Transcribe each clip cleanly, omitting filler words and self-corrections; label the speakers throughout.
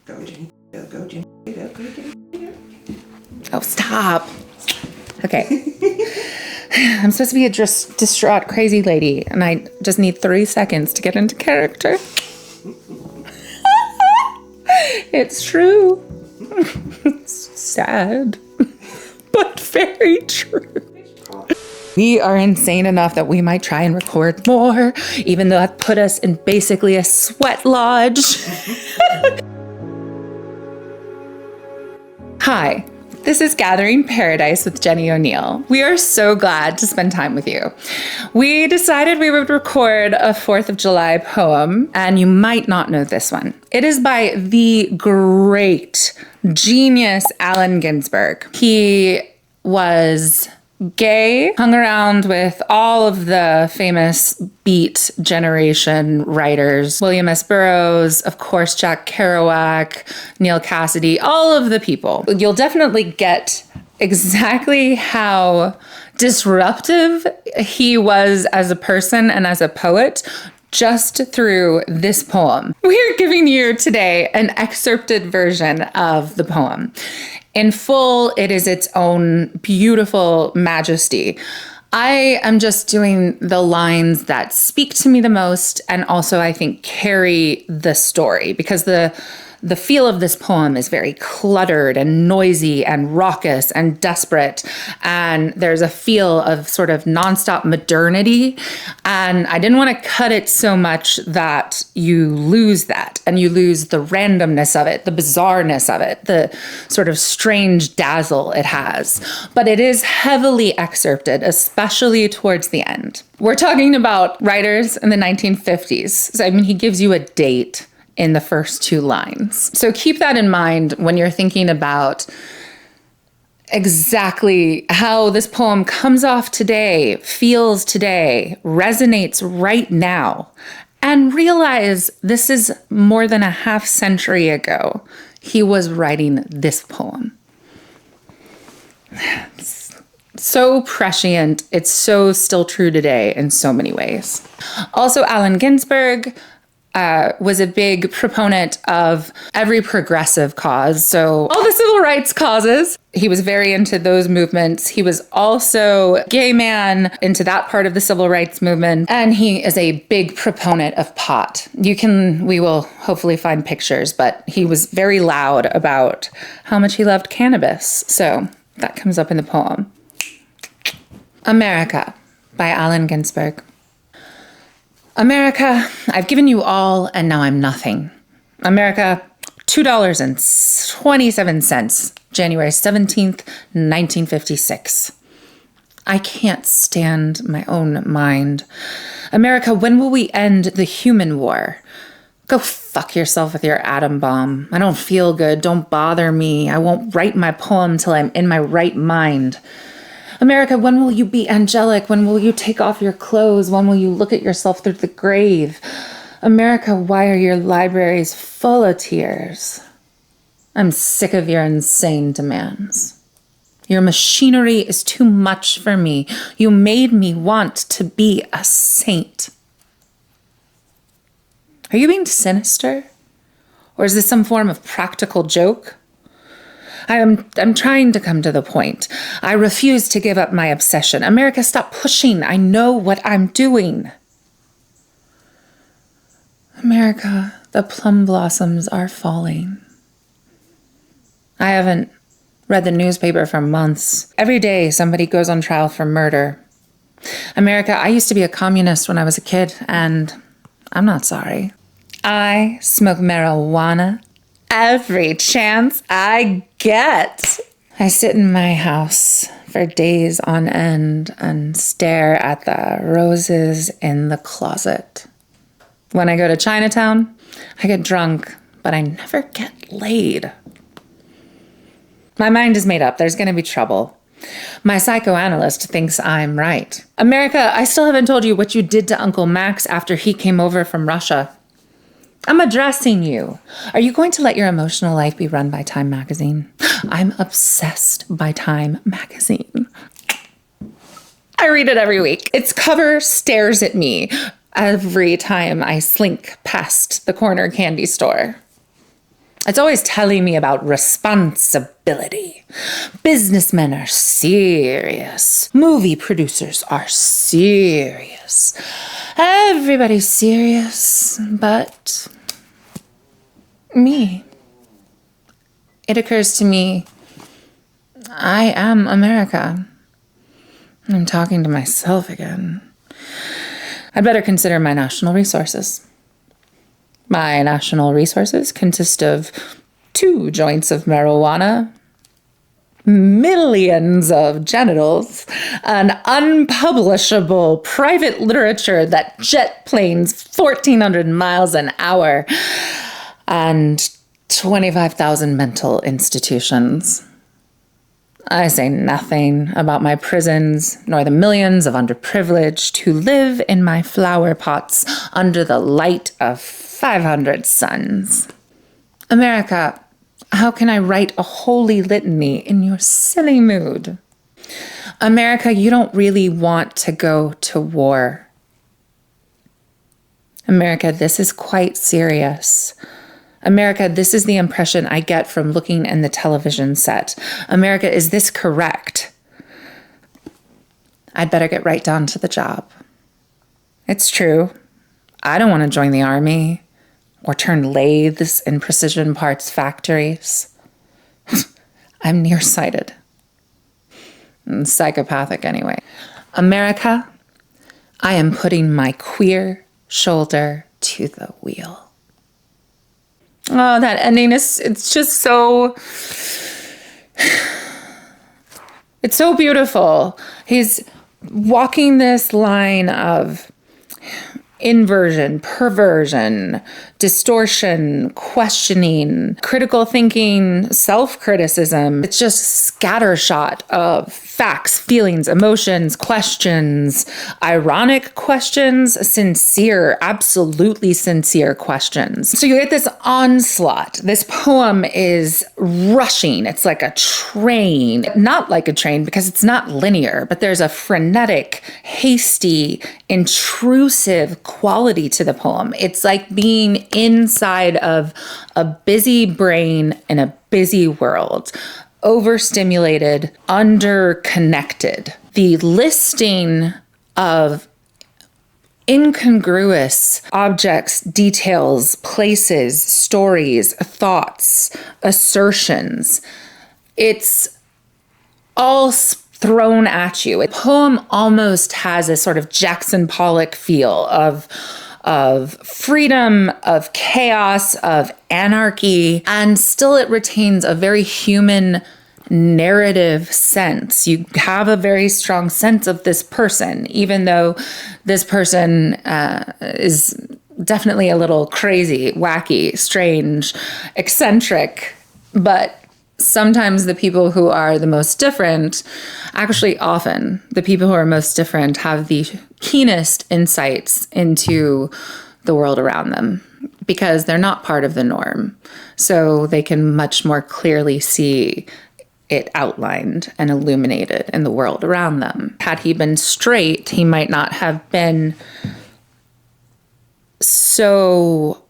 Speaker 1: Go, Jenny. Go, Jenny. Go, Jenny.
Speaker 2: Oh, stop. Okay. I'm supposed to be a distraught, crazy lady, and I just need 3 seconds to get into character. It's true. It's sad, but very true. We are insane enough that we might try and record more, even though that put us in basically a sweat lodge. Hi, this is Gathering Paradise with Jenny O'Neill. We are so glad to spend time with you. We decided we would record a 4th of July poem, and you might not know this one. It is by the great genius Allen Ginsberg. He was gay, hung around with all of the famous Beat generation writers, William S. Burroughs, of course, Jack Kerouac, Neil Cassidy, all of the people. You'll definitely get exactly how disruptive he was as a person and as a poet just through this poem. We're giving you today an excerpted version of the poem. In full, it is its own beautiful majesty. I am just doing the lines that speak to me the most and also I think carry the story, because the feel of this poem is very cluttered and noisy and raucous and desperate. And there's a feel of sort of nonstop modernity. And I didn't want to cut it so much that you lose that and you lose the randomness of it, the bizarreness of it, the sort of strange dazzle it has. But it is heavily excerpted, especially towards the end. We're talking about writers in the 1950s. So, I mean, he gives you a date in the first 2 lines. So keep that in mind when you're thinking about exactly how this poem comes off today, feels today, resonates right now, and realize this is more than a half century ago he was writing this poem. It's so prescient. It's so still true today in so many ways. Also, Allen Ginsberg was a big proponent of every progressive cause. So all the civil rights causes, he was very into those movements. He was also a gay man, into that part of the civil rights movement. And he is a big proponent of pot. We will hopefully find pictures, but he was very loud about how much he loved cannabis. So that comes up in the poem. America by Allen Ginsberg. America, I've given you all, and now I'm nothing. America, $2.27, January 17th, 1956. I can't stand my own mind. America, when will we end the human war? Go fuck yourself with your atom bomb. I don't feel good. Don't bother me. I won't write my poem till I'm in my right mind. America, when will you be angelic? When will you take off your clothes? When will you look at yourself through the grave? America, why are your libraries full of tears? I'm sick of your insane demands. Your machinery is too much for me. You made me want to be a saint. Are you being sinister? Or is this some form of practical joke? I'm trying to come to the point. I refuse to give up my obsession. America, stop pushing. I know what I'm doing. America, the plum blossoms are falling. I haven't read the newspaper for months. Every day somebody goes on trial for murder. America, I used to be a communist when I was a kid, and I'm not sorry. I smoke marijuana every chance I get. I sit in my house for days on end and stare at the roses in the closet. When I go to Chinatown, I get drunk, but I never get laid. My mind is made up. There's going to be trouble. My psychoanalyst thinks I'm right. America, I still haven't told you what you did to Uncle Max after he came over from Russia. I'm addressing you. Are you going to let your emotional life be run by Time magazine? I'm obsessed by Time magazine. I read it every week. Its cover stares at me every time I slink past the corner candy store. It's always telling me about responsibility. Businessmen are serious. Movie producers are serious. Everybody's serious, but me. It occurs to me, I am America. I'm talking to myself again. I'd better consider my national resources. My national resources consist of 2 joints of marijuana, millions of genitals, an unpublishable private literature that jet planes 1,400 miles an hour, and 25,000 mental institutions. I say nothing about my prisons, nor the millions of underprivileged who live in my flower pots under the light of 500 suns. America, how can I write a holy litany in your silly mood? America, you don't really want to go to war. America, this is quite serious. America, this is the impression I get from looking in the television set. America, is this correct? I'd better get right down to the job. It's true. I don't want to join the army or turn lathes in precision parts factories. I'm nearsighted. Psychopathic anyway. America, I am putting my queer shoulder to the wheel. Oh, that ending it's just so, it's so beautiful. He's walking this line of inversion, perversion, distortion, questioning, critical thinking, self-criticism. It's just scattershot of facts, feelings, emotions, questions, ironic questions, sincere, absolutely sincere questions. So you get this onslaught. This poem is rushing. It's like a train, not like a train because it's not linear, but there's a frenetic, hasty, intrusive quality to the poem. It's like being inside of a busy brain in a busy world, overstimulated, underconnected. The listing of incongruous objects, details, places, stories, thoughts, assertions, it's all thrown at you. The poem almost has a sort of Jackson Pollock feel of freedom, of chaos, of anarchy, and still it retains a very human narrative sense. You have a very strong sense of this person, even though this person is definitely a little crazy, wacky, strange, eccentric, but sometimes the people who are the most different, actually often the people who are most different have the keenest insights into the world around them because they're not part of the norm. So they can much more clearly see it outlined and illuminated in the world around them. Had he been straight, he might not have been so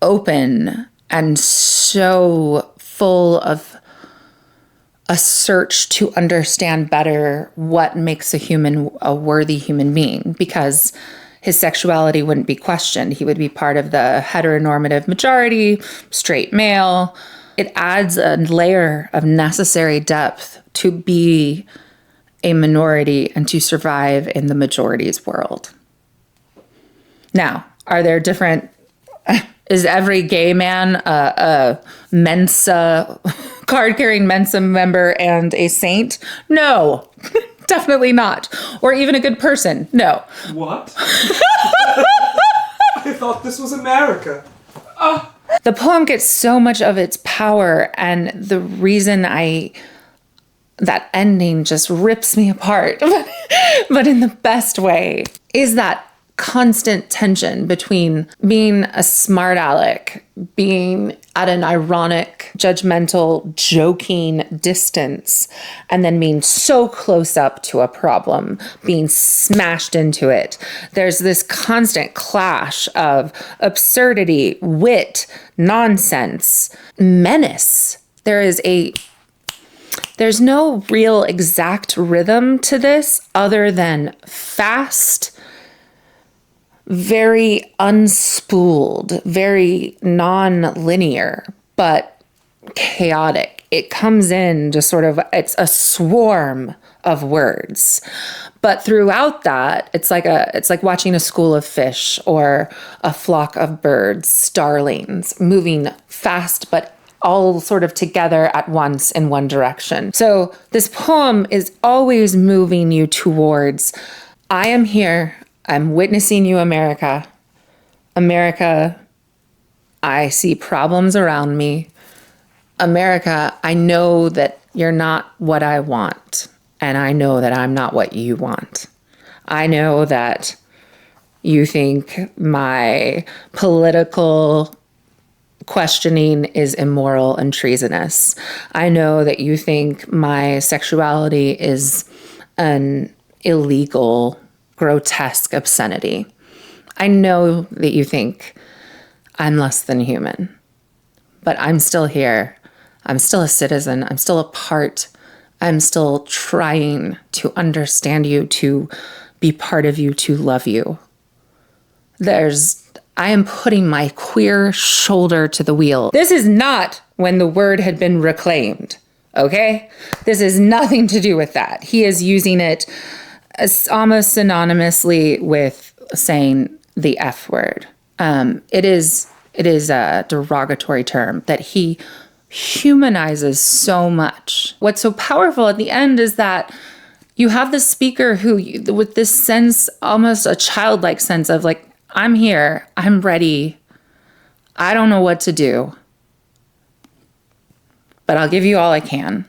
Speaker 2: open and so full of a search to understand better what makes a human a worthy human being, because his sexuality wouldn't be questioned. He would be part of the heteronormative majority, straight male. It adds a layer of necessary depth to be a minority and to survive in the majority's world. Now, are there different... Is every gay man a Mensa, card-carrying Mensa member and a saint? No, definitely not. Or even a good person? No.
Speaker 3: What? I thought this was America.
Speaker 2: The poem gets so much of its power, and the reason that ending just rips me apart, but in the best way, is that constant tension between being a smart aleck, being at an ironic judgmental, joking distance, and then being so close up to a problem, being smashed into it. There's this constant clash of absurdity, wit, nonsense, menace. There's no real exact rhythm to this other than fast, very unspooled, very non-linear, but chaotic. It comes in just sort of, it's a swarm of words. But throughout that, it's like watching a school of fish or a flock of birds, starlings, moving fast but all sort of together at once in one direction. So this poem is always moving you towards, I am here, I'm witnessing you, America. America, I see problems around me. America, I know that you're not what I want, and I know that I'm not what you want. I know that you think my political questioning is immoral and treasonous. I know that you think my sexuality is an illegal, grotesque obscenity. I know that you think I'm less than human, but I'm still here. I'm still a citizen. I'm still a part. I'm still trying to understand you, to be part of you, to love you. I am putting my queer shoulder to the wheel. This is not when the word had been reclaimed, okay? This has nothing to do with that. He is using it as almost synonymously with saying the F word. It is a derogatory term that he humanizes so much. What's so powerful at the end is that you have the speaker who, with this sense, almost a childlike sense of like, I'm here, I'm ready, I don't know what to do, but I'll give you all I can.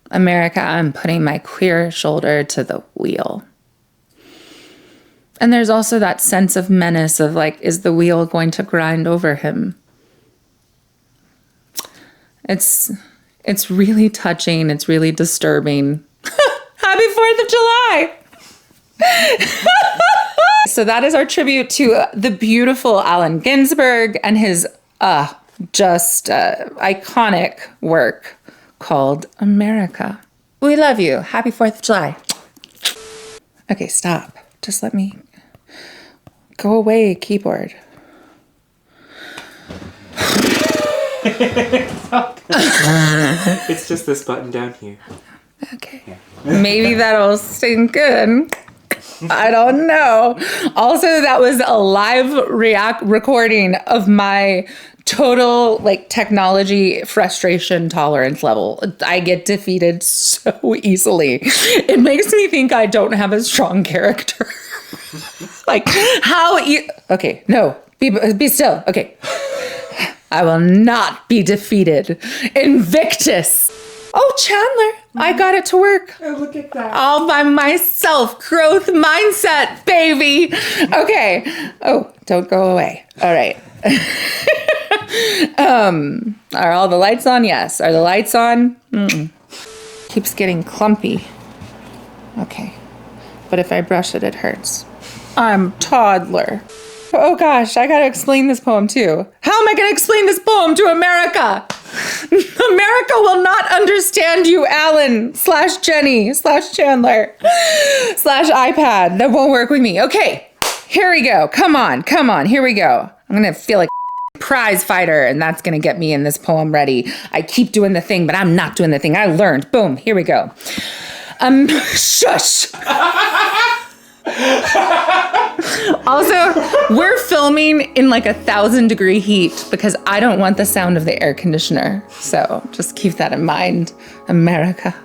Speaker 2: America, I'm putting my queer shoulder to the wheel. And there's also that sense of menace of like, is the wheel going to grind over him? It's really touching. It's really disturbing. Happy 4th of July. So that is our tribute to the beautiful Allen Ginsberg and his iconic work called America. We love you. Happy 4th of July. Okay, stop. Just let me go away, keyboard.
Speaker 3: It's just this button down here.
Speaker 2: Okay. Yeah. Maybe that'll sink in. I don't know. Also, that was a live recording of my total technology frustration tolerance level. I get defeated so easily. It makes me think I don't have a strong character. Okay, no, be still. Okay. I will not be defeated. Invictus. Oh, Chandler, I got it to work.
Speaker 3: Oh, look at that.
Speaker 2: All by myself. Growth mindset, baby. Okay. Oh, don't go away. All right. Are all the lights on? Yes. Are the lights on? Mm-mm. Keeps getting clumpy. Okay. But if I brush it, it hurts. I'm toddler. Oh gosh, I gotta explain this poem too. How am I gonna explain this poem to America? America will not understand you, Alan / Jenny / Chandler / iPad. That won't work with me. Okay, here we go. Come on, here we go. I'm gonna feel like a prize fighter, and that's gonna get me in this poem ready. I keep doing the thing, but I'm not doing the thing. I learned. Boom, here we go. Shush. Also, we're filming in 1,000-degree heat because I don't want the sound of the air conditioner. So just keep that in mind, America.